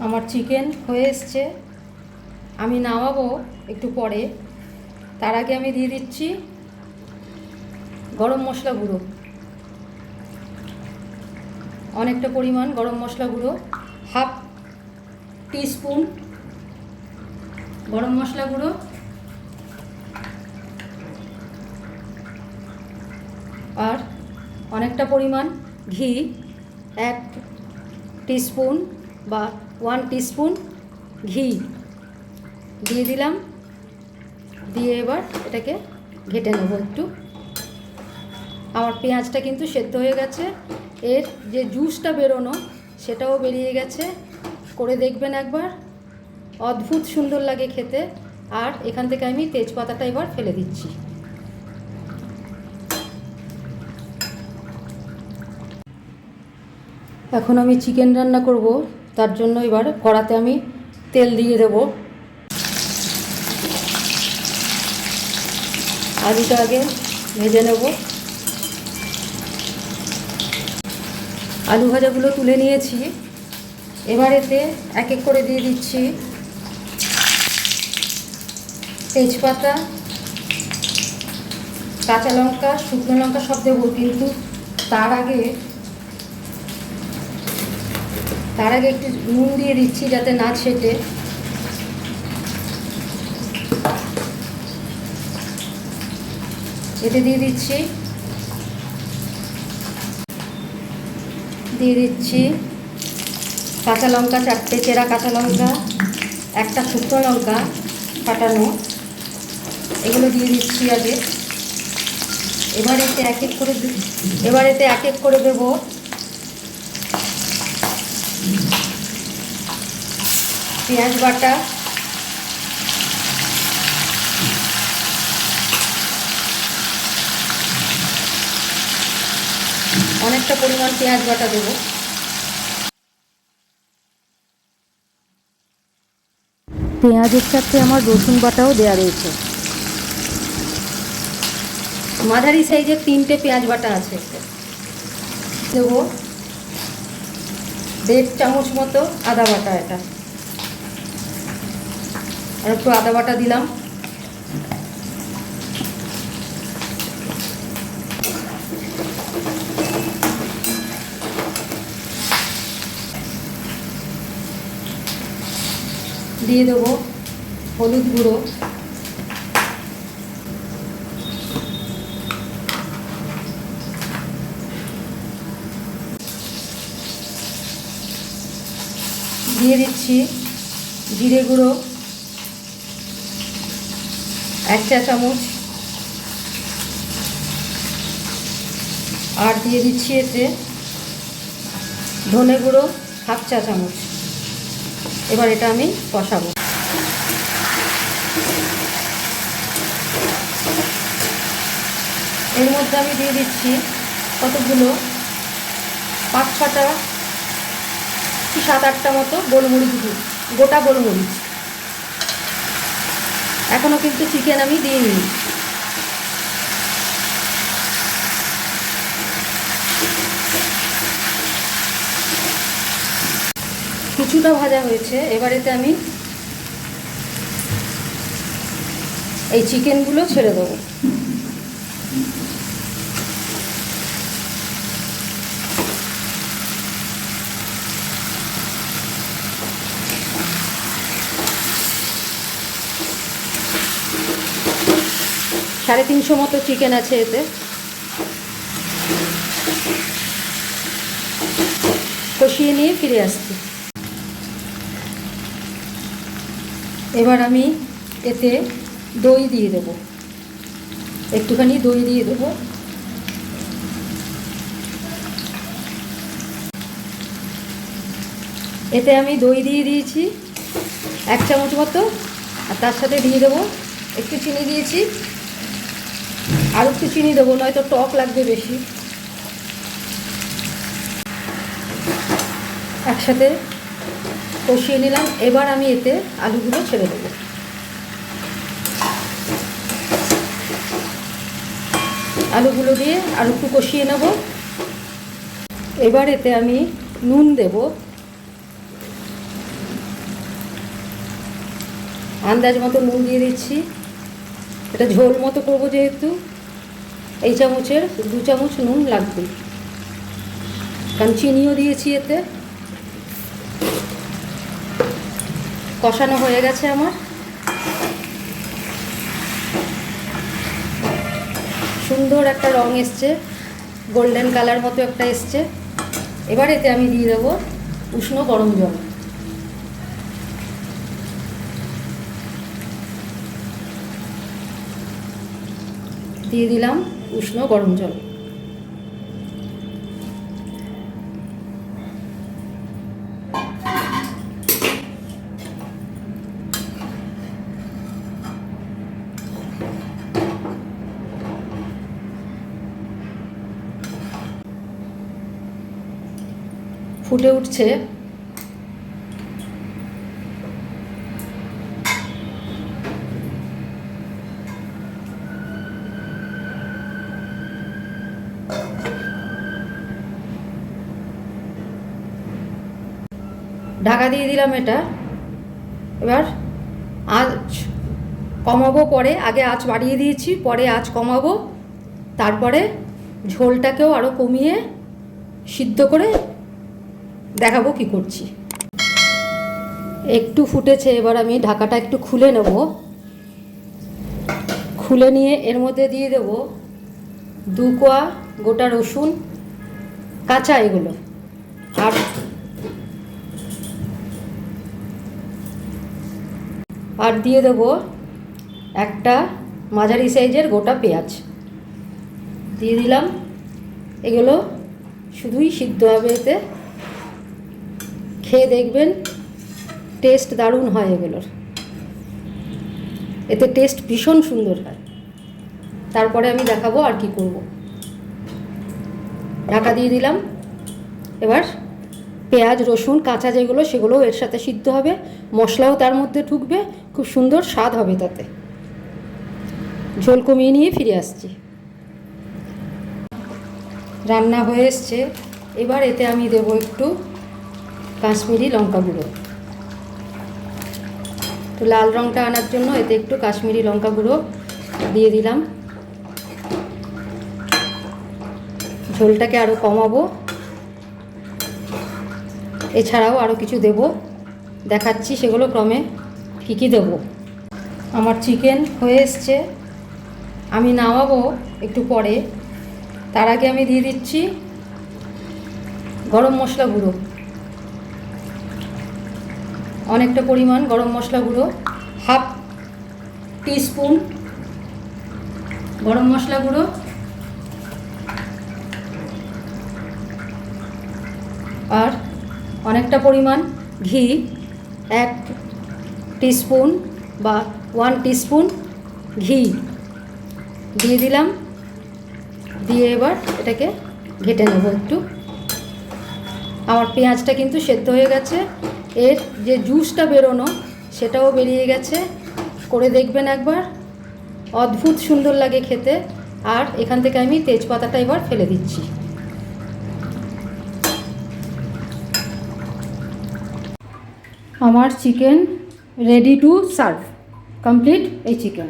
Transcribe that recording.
আমার চিকেন হয়ে এসছে, আমি নামাবো একটু পরে। তার আগে আমি দিয়ে দিচ্ছি গরম মশলা গুঁড়ো, অনেকটা পরিমাণ গরম মশলা গুঁড়ো, 1/2 টিস্পুন গরম মশলা গুঁড়ো, আর অনেকটা পরিমাণ ঘি, 1 টিস্পুন বা 1 টিস্পুন ঘি দিয়ে দিলাম। দিয়ে এবার এটাকে ঘেটে নেব একটু। আমার পেঁয়াজটা কিন্তু সেদ্ধ হয়ে গেছে, এর যে জুসটা বেরোনো সেটাও বেরিয়ে গেছে। করে দেখবেন একবার, অদ্ভুত সুন্দর লাগে খেতে। আর এখান থেকে আমি তেজপাতাটা এবার ফেলে দিচ্ছি। এখন আমি চিকেন রান্না করব, তার জন্য এবার কড়াতে আমি তেল দিয়ে দেব। আলুটা আগে ভেজে নেব। আলু ভাজাগুলো তুলে নিয়েছি, এবার এতে এক এক করে দিয়ে দিচ্ছি তেজপাতা, কাঁচা লঙ্কা, শুকনো লঙ্কা সব দেবো, কিন্তু তার আগে একটু নুন দিয়ে দিচ্ছি যাতে না ছেটে। এতে দিয়ে দিচ্ছি কাঁচা লঙ্কা, 4টে চেরা কাঁচা লঙ্কা, একটা শুকনো লঙ্কা ফাটানো, এগুলো দিয়ে দিচ্ছি আগে। এবার এতে এক এক করে দেবো পেঁয়াজ বাটা, অনেকটা পরিমাণ পেঁয়াজ বাটা দেবো। পেঁয়াজের সাথে আমার রসুন বাটাও দেওয়া রয়েছে। মাঝারি সাইজের 3টে পেঁয়াজ বাটা আছে। দেবো 1.5 চামচ মতো আদা বাটা, এটা আর একটু আদা বাটা দিলাম। দিয়ে দেবো হলুদ গুঁড়ো, দিয়ে দিচ্ছি জিরে গুঁড়ো 1 চা চামচ, আর দিয়ে দিচ্ছি এতে ধনে গুঁড়ো 1/2 চা চামচ। এবার এটা আমি কষাবো। এর মধ্যে আমি দিয়ে দিচ্ছি কতগুলো 5-6টা কি 7-8টা মতো গোলমরিচ, গোটা গোলমরিচ। এখনও কিন্তু চিকেন আমি দিইনি। কিছুটা ভাজা হয়েছে, এবার এতে আমি এই চিকেনগুলো ছেড়ে দেবো। সাড়ে 300 মতো চিকেন আছে এতে। কষিয়ে নিয়ে ফিরে আসছি। এবার আমি এতে দই দিয়ে দেবো, একটুখানি দই দিয়ে দেবো। এতে আমি দই দিয়ে দিয়েছি 1 চামচ মতো, আর তার সাথে দিয়ে দেবো একটু চিনি দিয়েছি, আর একটু চিনি দেবো, নয়তো টক লাগবে বেশি। একসাথে কষিয়ে নিলাম। এবার আমি এতে আলুগুলো ছেড়ে দেবো। আলুগুলো দিয়ে আর একটু কষিয়ে নেব। এবার এতে আমি নুন দেব, আন্দাজ মতো নুন দিয়ে দিচ্ছি। এটা ঝোল মতো করবো যেহেতু এই চামচের 2 চামচ নুন লাগবে, কারণ চিনিও দিয়েছি এতে। কষানো হয়ে গেছে আমার, সুন্দর একটা রং এসছে, গোল্ডেন কালার মতো একটা এসছে। এবার এতে আমি দিয়ে দেবো উষ্ণ গরম জল। দিয়ে দিলাম উষ্ণ গরম জল। ফুটে উঠছে, ঢাকা দিয়ে দিলাম এটা। এবার আঁচ কমাবো, পরে আগে আঁচ বাড়িয়ে দিয়েছি, পরে আঁচ কমাবো, তারপরে ঝোলটাকেও আরও কমিয়ে সিদ্ধ করে দেখাবো কি করছি। একটু ফুটেছে, এবার আমি ঢাকাটা একটু খুলে নেব। খুলে নিয়ে এর মধ্যে দিয়ে দেব 2 কোয়া গোটা রসুন, কাঁচা এগুলো, আর দিয়ে দেব একটা মাঝারি সাইজের গোটা পেঁয়াজ দিয়ে দিলাম। এগুলো শুধুই সিদ্ধ হবে, এতে খেয়ে দেখবেন টেস্ট দারুণ হয় এগুলোর, এতে টেস্ট ভীষণ সুন্দর হয়। তারপরে আমি দেখাবো আর কি করব। ঢাকা দিয়ে দিলাম। এবার পেঁয়াজ রসুন কাঁচা যেগুলো সেগুলোও এর সাথে সিদ্ধ হবে, মশলাও তার মধ্যে ঢুকবে, খুব সুন্দর স্বাদ হবে তাতে। ঝোল কমিয়ে নিয়ে ফিরে আসছি। রান্না হয়ে এসছে, এবার এতে আমি দেবো একটু কাশ্মীরি লঙ্কা গুঁড়ো। তো লাল রঙটা আনার জন্য এতে একটু কাশ্মীরি লঙ্কা গুঁড়ো দিয়ে দিলাম। ঝোলটাকে আরও কমাবো, এছাড়াও আরও কিছু দেব, দেখাচ্ছি সেগুলো ক্রমে কী কী দেবো। আমার চিকেন হয়ে এসছে, আমি নামাবো একটু পরে। তার আগে আমি দিয়ে দিচ্ছি গরম মশলা গুঁড়ো, অনেকটা পরিমাণ গরম মশলা গুঁড়ো, 1/2 টিস্পুন গরম মশলা গুঁড়ো, আর অনেকটা পরিমাণ ঘি, 1 টিস্পুন বা 1 টিস্পুন ঘি দিয়ে দিলাম। দিয়ে এবার এটাকে ঘেটে নেব একটু। আমার পেঁয়াজটা কিন্তু সেদ্ধ হয়ে গেছে, এর যে জুসটা বেরোনো সেটাও বেরিয়ে গেছে। করে দেখবেন একবার, অদ্ভুত সুন্দর লাগে খেতে। আর এখান থেকে আমি তেজপাতাটা এবার ফেলে দিচ্ছি। আমার chicken ready to serve, complete এই চিকেন।